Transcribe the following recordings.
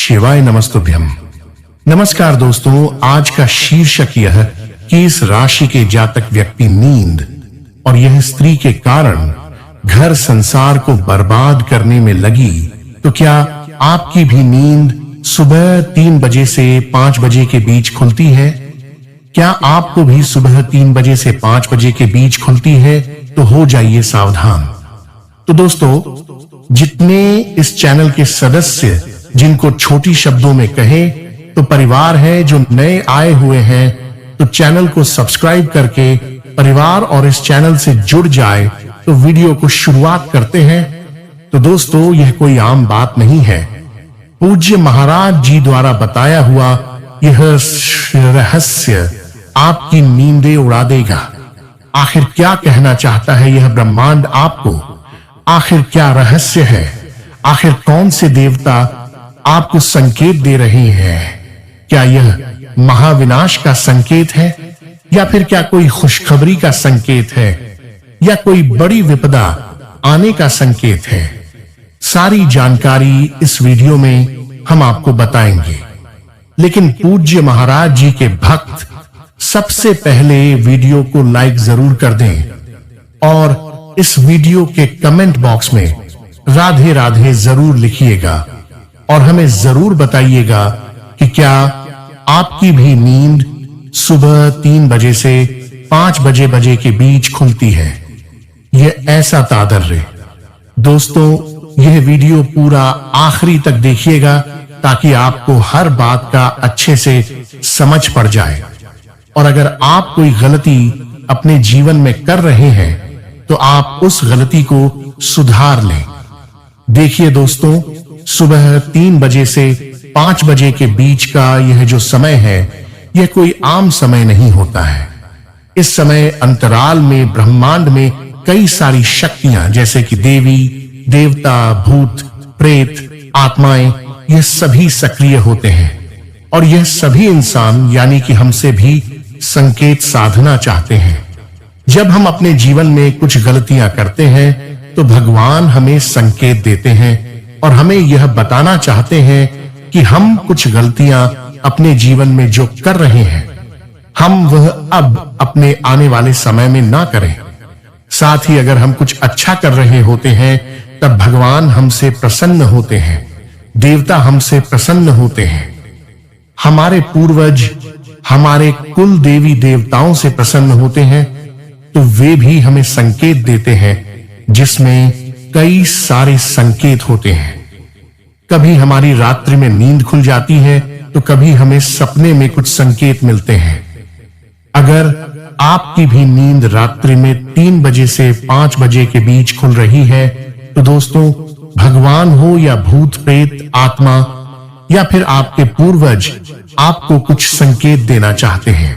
शिवाय नमस्तुभ्यम। नमस्कार दोस्तों, आज का शीर्षक यह कि इस राशि के जातक व्यक्ति नींद और यह स्त्री के कारण घर संसार को बर्बाद करने में लगी, तो क्या आपकी भी नींद सुबह 3 बजे से 5 बजे के बीच खुलती है? क्या आपको भी सुबह 3 बजे से 5 बजे के बीच खुलती है? तो हो जाइए सावधान। तो दोस्तों, जितने इस चैनल के सदस्य जिनको छोटी शब्दों में कहे तो परिवार है, जो नए आए हुए हैं तो चैनल को सब्सक्राइब करके परिवार और इस चैनल से जुड़ जाए। तो वीडियो को शुरुआत करते हैं। तो दोस्तों, यह कोई आम बात नहीं है। पूज्य महाराज जी द्वारा बताया हुआ यह रहस्य आपकी नींदें उड़ा देगा। आखिर क्या कहना चाहता है यह ब्रह्मांड आपको? आखिर क्या रहस्य है? आखिर कौन से देवता आपको संकेत दे रहे हैं? क्या यह महाविनाश का संकेत है, या फिर क्या कोई खुशखबरी का संकेत है, या कोई बड़ी विपदा आने का संकेत है? सारी जानकारी इस वीडियो में हम आपको बताएंगे। लेकिन पूज्य महाराज जी के भक्त सबसे पहले वीडियो को लाइक जरूर कर दें और इस वीडियो के कमेंट बॉक्स में राधे राधे जरूर लिखिएगा और हमें जरूर बताइएगा कि क्या आपकी भी नींद सुबह 3 बजे से 5 बजे के बीच खुलती है। यह ऐसा तादर्य। दोस्तों, यह वीडियो पूरा आखिरी तक देखिएगा ताकि आपको हर बात का अच्छे से समझ पड़ जाए। और अगर आप कोई गलती अपने जीवन में कर रहे हैं तो आप उस गलती को सुधार लें। देखिए दोस्तों, सुबह 3 बजे से 5 बजे के बीच का यह जो समय है, यह कोई आम समय नहीं होता है। इस समय अंतराल में ब्रह्मांड में कई सारी शक्तियां जैसे कि देवी देवता, भूत प्रेत, आत्माएं, यह सभी सक्रिय होते हैं और यह सभी इंसान यानी कि हमसे भी संकेत साधना चाहते हैं। जब हम अपने जीवन में कुछ गलतियां करते हैं तो भगवान हमें संकेत देते हैं और हमें यह बताना चाहते हैं कि हम कुछ गलतियां अपने जीवन में जो कर रहे हैं, हम वह अब अपने आने वाले समय में ना करें। साथ ही अगर हम कुछ अच्छा कर रहे होते हैं तब भगवान हमसे प्रसन्न होते हैं, देवता हमसे प्रसन्न होते हैं, हमारे पूर्वज हमारे कुल देवी देवताओं से प्रसन्न होते हैं, तो वे भी हमें संकेत देते हैं जिसमें कई सारे संकेत होते हैं। कभी हमारी रात्रि में नींद खुल जाती है तो कभी हमें सपने में कुछ संकेत मिलते हैं। अगर आपकी भी नींद रात्रि में 3 बजे से 5 बजे के बीच खुल रही है तो दोस्तों, भगवान हो या भूत प्रेत आत्मा या फिर आपके पूर्वज आपको कुछ संकेत देना चाहते हैं।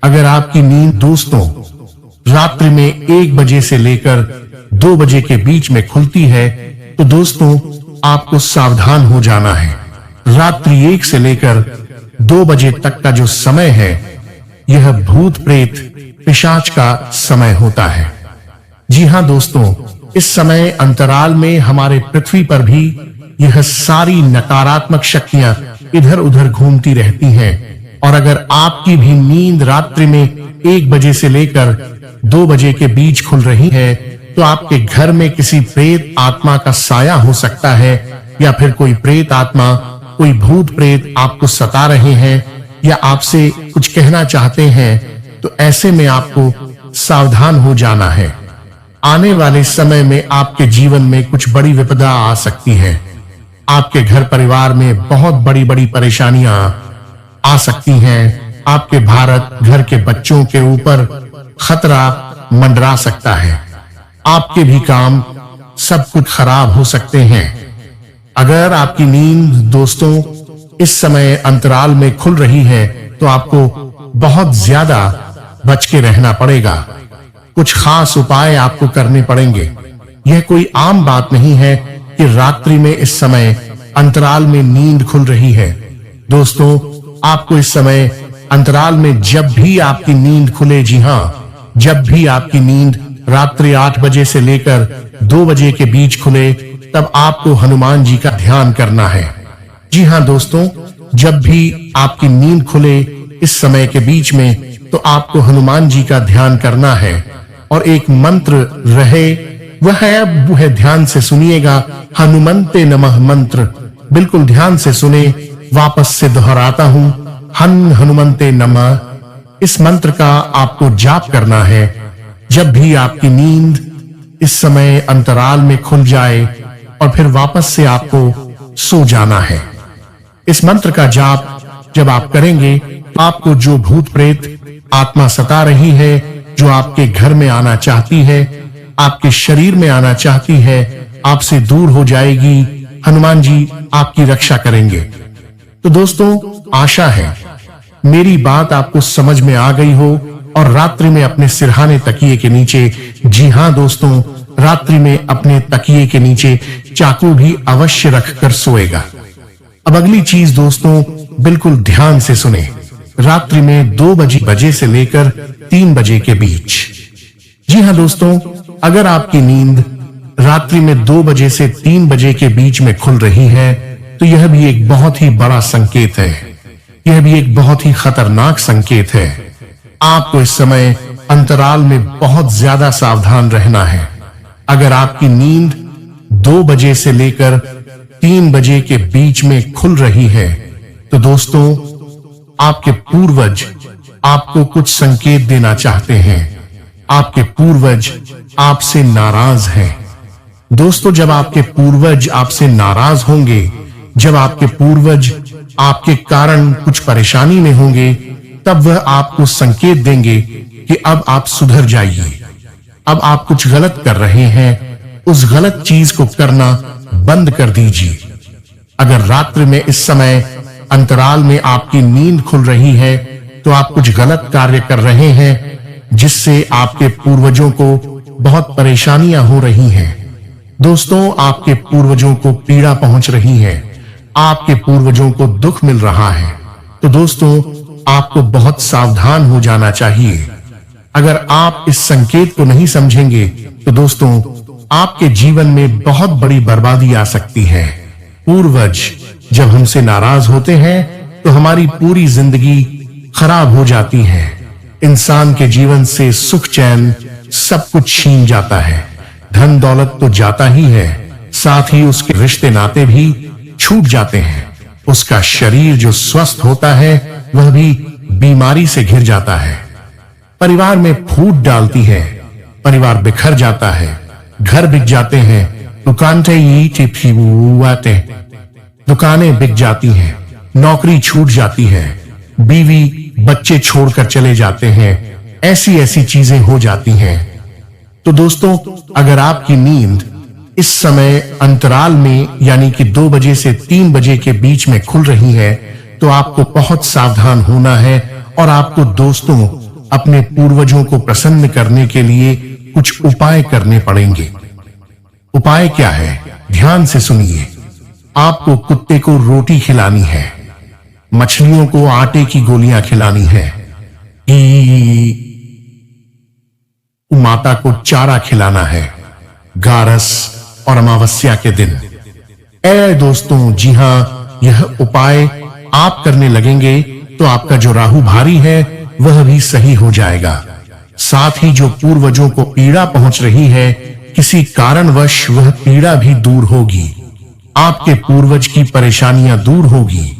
अगर आपकी नींद दोस्तों रात्रि में 1 बजे से लेकर 2 बजे के बीच में खुलती है तो दोस्तों, आपको सावधान हो जाना है। रात्रि 1 से लेकर 2 बजे तक का जो समय है, यह भूत प्रेत पिशाच का समय होता है। जी हां दोस्तों, इस समय अंतराल में हमारे पृथ्वी पर भी यह सारी नकारात्मक शक्तियां इधर उधर घूमती रहती हैं। और अगर आपकी भी नींद रात्रि में 1 बजे से लेकर 2 बजे के बीच खुल रही है तो आपके घर में किसी प्रेत आत्मा का साया हो सकता है, या फिर कोई प्रेत आत्मा, कोई भूत प्रेत आपको सता रहे हैं या आपसे कुछ कहना चाहते हैं। तो ऐसे में आपको सावधान हो जाना है। आने वाले समय में आपके जीवन में कुछ बड़ी विपदा आ सकती है। आपके घर परिवार में बहुत बड़ी परेशानियां आ सकती हैं। आपके भारत घर के बच्चों के ऊपर खतरा मंडरा सकता है। आपके भी काम सब कुछ खराब हो सकते हैं। अगर आपकी नींद दोस्तों इस समय अंतराल में खुल रही है तो आपको बहुत ज्यादा बच के रहना पड़ेगा। कुछ खास उपाय आपको करने पड़ेंगे। यह कोई आम बात नहीं है कि रात्रि में इस समय अंतराल में नींद खुल रही है। दोस्तों, आपको इस समय अंतराल में जब भी आपकी नींद खुले, जी हां, जब भी आपकी नींद रात्रि 8 बजे से लेकर 2 बजे के बीच खुले, तब आपको हनुमान जी का ध्यान करना है। जी हां दोस्तों, जब भी आपकी नींद खुले इस समय के बीच में, तो आपको हनुमान जी का ध्यान करना है और एक मंत्र रहे, वह ध्यान से सुनिएगा। हनुमंते नमः मंत्र बिल्कुल ध्यान से सुने। वापस से दोहराता हूं, हनुमंते नमः। इस मंत्र का आपको जाप करना है जब भी आपकी नींद इस समय अंतराल में खुल जाए और फिर वापस से आपको सो जाना है। इस मंत्र का जाप जब आप करेंगे, आपको जो भूत प्रेत आत्मा सता रही है, जो आपके घर में आना चाहती है, आपके शरीर में आना चाहती है, आपसे दूर हो जाएगी। हनुमान जी आपकी रक्षा करेंगे। तो दोस्तों, आशा है मेरी बात आपको समझ में आ गई हो और रात्रि में अपने सिरहाने तकिए के नीचे, जी हां दोस्तों, रात्रि में अपने तकिए के नीचे चाकू भी अवश्य रखकर सोएगा। अब अगली चीज दोस्तों, बिल्कुल ध्यान से सुने। रात्रि में 2 बजे से लेकर 3 बजे के बीच। जी हां दोस्तों, अगर आपकी नींद रात्रि में 2 बजे से 3 बजे के बीच में खुल रही है, तो यह भी एक बहुत ही बड़ा संकेत है। यह भी एक बहुत ही खतरनाक संकेत है। आपको इस समय अंतराल में बहुत ज्यादा सावधान रहना है। अगर आपकी नींद 2 बजे से लेकर 3 बजे के बीच में खुल रही है, तो दोस्तों, आपके पूर्वज आपको कुछ संकेत देना चाहते हैं। आपके पूर्वज आपसे नाराज हैं। दोस्तों, जब आपके पूर्वज आपसे नाराज होंगे, जब आपके पूर्वज आपके कारण कुछ परेशानी में होंगे, तब वह आपको संकेत देंगे कि अब आप सुधर जाइए। अब आप कुछ गलत कर रहे हैं, उस गलत चीज को करना बंद कर दीजिए। अगर रात्रि में इस समय अंतराल में आपकी नींद खुल रही है, तो आप कुछ गलत कार्य कर रहे हैं, जिससे आपके पूर्वजों को बहुत परेशानियां हो रही हैं। दोस्तों, आपके पूर्वजों को पीड़ा पहुंच रही है, आपके पूर्वजों को दुख मिल रहा है। तो दोस्तों, आपको बहुत सावधान हो जाना चाहिए। अगर आप इस संकेत को नहीं समझेंगे, तो दोस्तों, आपके जीवन में बहुत बड़ी बर्बादी आ सकती है। पूर्वज जब हमसे नाराज होते हैं, तो हमारी पूरी जिंदगी खराब हो जाती है। इंसान के जीवन से सुख चैन सब कुछ छीन जाता है। धन दौलत तो जाता ही है, साथ ही उसके रिश्ते नाते भी छूट जाते हैं। उसका शरीर जो स्वस्थ होता है, वह भी बीमारी से घिर जाता है। परिवार में फूट डालती है, परिवार बिखर जाता है, घर बिक जाते हैं, दुकानें बिक जाती हैं, नौकरी छूट जाती है, बीवी बच्चे छोड़कर चले जाते हैं, ऐसी चीजें हो जाती हैं। तो दोस्तों, अगर आपकी नींद इस समय अंतराल में यानी कि 2 बजे से 3 बजे के बीच में खुल रही है, तो आपको बहुत सावधान होना है और आपको दोस्तों अपने पूर्वजों को प्रसन्न करने के लिए कुछ उपाय करने पड़ेंगे। उपाय क्या है? ध्यान से सुनिए। आपको कुत्ते को रोटी खिलानी है, मछलियों को आटे की गोलियां खिलानी है, माता को चारा खिलाना है, गारस और अमावस्या के दिन। दोस्तों, जी हां, यह उपाय आप करने लगेंगे तो आपका जो राहु भारी है वह भी सही हो जाएगा। साथ ही जो पूर्वजों को पीड़ा पहुंच रही है, किसी कारणवश वह पीड़ा भी दूर होगी। आपके पूर्वज की परेशानियां दूर होगी,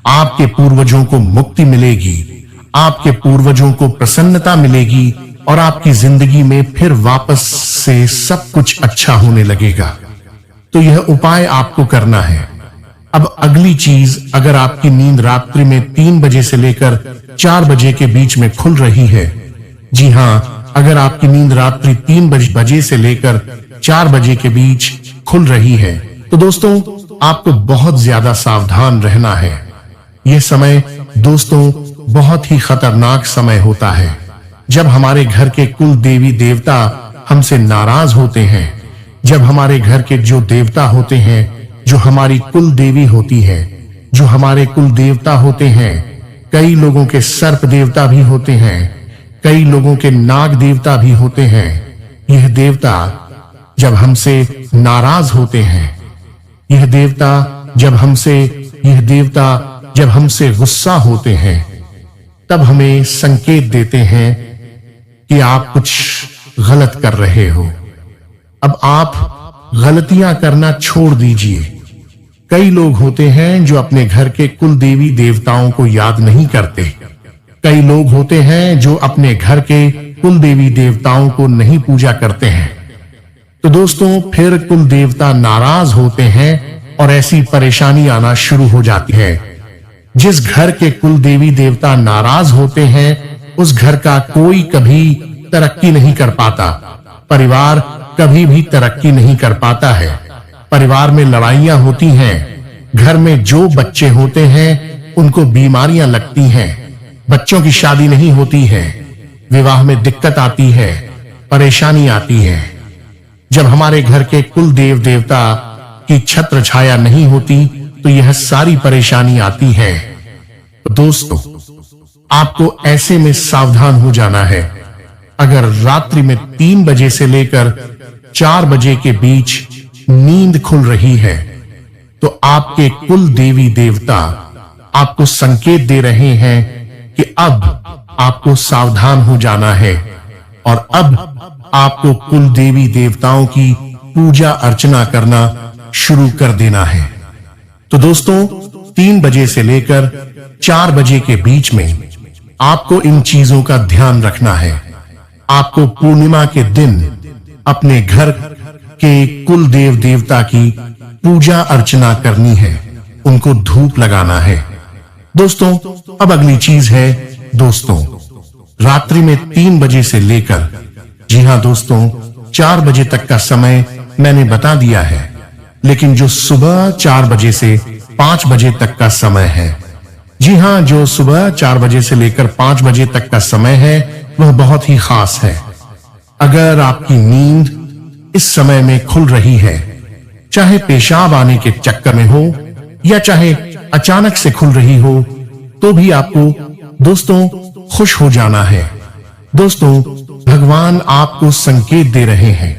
आपके पूर्वजों को मुक्ति मिलेगी, आपके पूर्वजों को प्रसन्नता मिलेगी और आपकी जिंदगी में फिर वापस से सब कुछ अच्छा होने लगेगा। तो यह उपाय आपको करना है। अब अगली चीज, अगर आपकी नींद रात्रि में 3 बजे से लेकर 4 बजे के बीच में खुल रही है, जी हां, अगर आपकी नींद रात्रि 3 बजे से लेकर 4 बजे के बीच खुल रही है, तो दोस्तों आपको बहुत ज्यादा सावधान रहना है। यह समय दोस्तों बहुत ही खतरनाक समय होता है। जब हमारे घर के कुल देवी देवता हमसे नाराज होते हैं, जब हमारे घर के जो देवता होते हैं, जो हमारी कुल देवी होती है, जो हमारे कुल देवता होते हैं, कई लोगों के सर्प देवता भी होते हैं, कई लोगों के नाग देवता भी होते हैं। यह देवता जब हमसे नाराज होते हैं, यह देवता जब हमसे यह देवता जब हमसे गुस्सा होते हैं तब हमें संकेत देते हैं कि आप कुछ गलत कर रहे हो। अब आप गलतियां करना छोड़ दीजिए। कई लोग होते हैं जो अपने घर के कुल देवी देवताओं को याद नहीं करते। कई लोग होते हैं जो अपने घर के कुल देवी देवताओं को नहीं पूजा करते हैं। तो दोस्तों, फिर कुल देवता नाराज होते हैं और ऐसी परेशानी आना शुरू हो जाती है। जिस घर के कुल देवी देवता नाराज होते हैं उस घर का कोई कभी तरक्की नहीं कर पाता। परिवार कभी भी तरक्की नहीं कर पाता है। परिवार में लड़ाइयां होती हैं। घर में जो बच्चे होते हैं उनको बीमारियां लगती हैं। बच्चों की शादी नहीं होती है। विवाह में दिक्कत आती है, परेशानी आती है। जब हमारे घर के कुल देव देवता की छत्र छाया नहीं होती तो यह सारी परेशानी आती है। तो दोस्तों, आपको ऐसे में सावधान हो जाना है। अगर रात्रि में 3 बजे से लेकर 4 बजे के बीच नींद खुल रही है तो आपके कुल देवी देवता आपको संकेत दे रहे हैं कि अब आपको सावधान हो जाना है और अब आपको कुल देवी देवताओं की पूजा अर्चना करना शुरू कर देना है। तो दोस्तों, 3 बजे से लेकर 4 बजे के बीच में आपको इन चीजों का ध्यान रखना है। आपको पूर्णिमा के दिन अपने घर के कुल देव देवता की पूजा अर्चना करनी है, उनको धूप लगाना है। दोस्तों, अब अगली चीज है दोस्तों, रात्रि में 3 बजे से लेकर, जी हां दोस्तों, 4 बजे तक का समय मैंने बता दिया है, लेकिन जो सुबह 4 बजे से 5 बजे तक का समय है, जी हां, जो सुबह 4 बजे से लेकर 5 बजे तक का समय है वह बहुत ही खास है। अगर आपकी नींद इस समय में खुल रही है, चाहे पेशाब आने के चक्कर में हो या चाहे अचानक से खुल रही हो, तो भी आपको दोस्तों खुश हो जाना है। दोस्तों, भगवान आपको संकेत दे रहे हैं।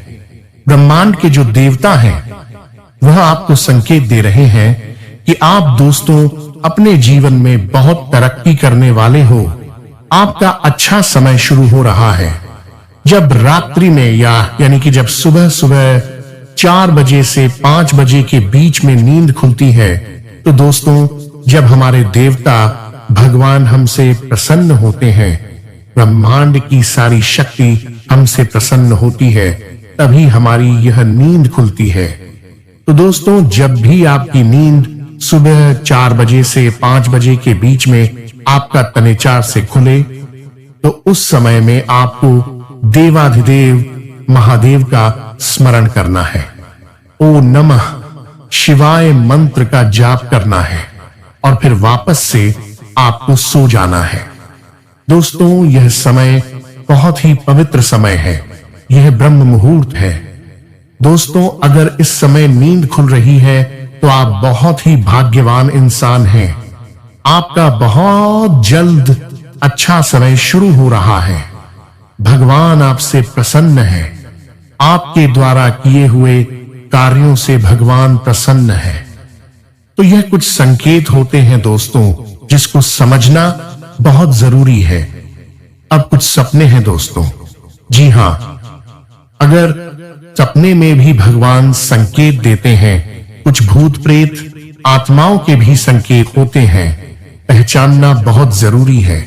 ब्रह्मांड के जो देवता हैं वह आपको संकेत दे रहे हैं कि आप दोस्तों अपने जीवन में बहुत तरक्की करने वाले हो। आपका अच्छा समय शुरू हो रहा है। जब रात्रि में यानी कि जब सुबह सुबह 4 बजे से 5 बजे के बीच में नींद खुलती है तो दोस्तों, जब हमारे देवता भगवान हमसे प्रसन्न होते हैं, ब्रह्मांड की सारी शक्ति हमसे प्रसन्न होती है, तभी हमारी यह नींद खुलती है। तो दोस्तों, जब भी आपकी नींद सुबह 4 बजे से 5 बजे के बीच में आपका तनेचार से खुले तो उस समय में आपको देवाधिदेव महादेव का स्मरण करना है। ओ नमः शिवाय मंत्र का जाप करना है और फिर वापस से आपको सो जाना है। दोस्तों, यह समय बहुत ही पवित्र समय है। यह ब्रह्म मुहूर्त है। दोस्तों, अगर इस समय नींद खुल रही है तो आप बहुत ही भाग्यवान इंसान हैं। आपका बहुत जल्द अच्छा समय शुरू हो रहा है। भगवान आपसे प्रसन्न है। आपके द्वारा किए हुए कार्यों से भगवान प्रसन्न है। तो यह कुछ संकेत होते हैं दोस्तों, जिसको समझना बहुत जरूरी है। अब कुछ सपने हैं दोस्तों। जी हां, अगर सपने में भी भगवान संकेत देते हैं, कुछ भूत प्रेत आत्माओं के भी संकेत होते हैं, पहचानना बहुत जरूरी है।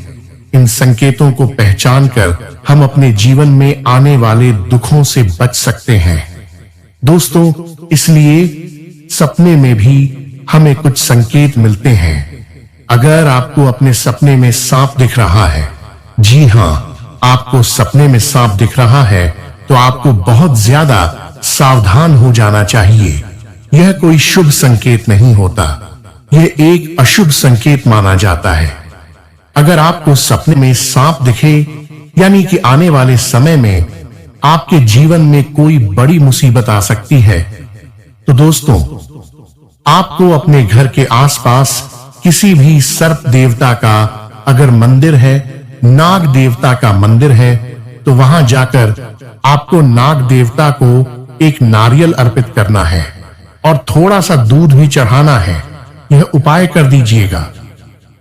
इन संकेतों को पहचानकर हम अपने जीवन में आने वाले दुखों से बच सकते हैं। दोस्तों, इसलिए सपने में भी हमें कुछ संकेत मिलते हैं। अगर आपको अपने सपने में सांप दिख रहा है, जी हां, आपको सपने में सांप दिख रहा है, तो आपको बहुत ज्यादा सावधान हो जाना चाहिए। यह कोई शुभ संकेत नहीं होता, यह एक अशुभ संकेत माना जाता है। अगर आपको सपने में सांप दिखे, यानी कि आने वाले समय में आपके जीवन में कोई बड़ी मुसीबत आ सकती है। तो दोस्तों, आपको अपने घर के आसपास किसी भी सर्प देवता का अगर मंदिर है, नाग देवता का मंदिर है, तो वहां जाकर आपको नाग देवता को एक नारियल अर्पित करना है और थोड़ा सा दूध भी चढ़ाना है। यह उपाय कर दीजिएगा।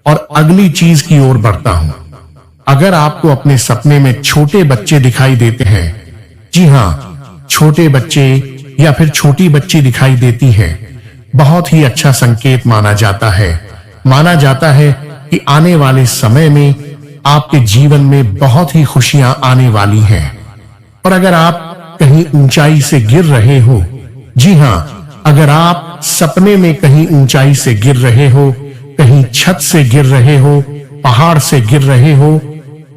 और अगली चीज की ओर बढ़ता हूं। अगर आपको अपने सपने में छोटे बच्चे दिखाई देते हैं, जी हां, छोटे बच्चे या फिर छोटी बच्ची दिखाई देती है, बहुत ही अच्छा संकेत माना जाता है। माना जाता है कि आने वाले समय में आपके जीवन में बहुत ही खुशियां आने वाली हैं। और अगर आप कहीं ऊंचाई से गिर रहे हो, जी हां, अगर आप सपने में कहीं ऊंचाई से गिर रहे हो, कहीं छत से गिर रहे हो, पहाड़ से गिर रहे हो,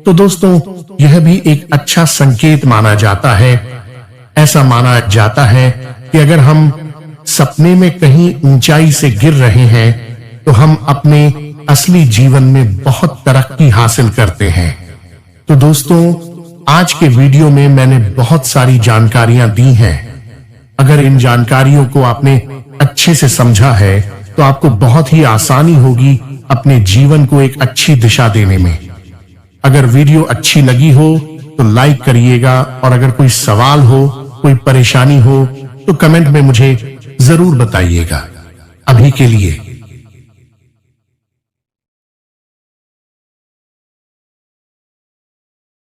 तो दोस्तों यह भी एक अच्छा संकेत माना जाता है। ऐसा माना जाता है कि अगर हम सपने में कहीं ऊंचाई से गिर रहे हैं तो हम अपने असली जीवन में बहुत तरक्की हासिल करते हैं। तो दोस्तों आज के वीडियो में मैंने बहुत सारी जानकारियां दी हैं। अगर इन जानकारियों को आपने अच्छे से समझा है तो आपको बहुत ही आसानी होगी अपने जीवन को एक अच्छी दिशा देने में। अगर वीडियो अच्छी लगी हो तो लाइक करिएगा और अगर कोई सवाल हो, कोई परेशानी हो तो कमेंट में मुझे जरूर बताइएगा। अभी के लिए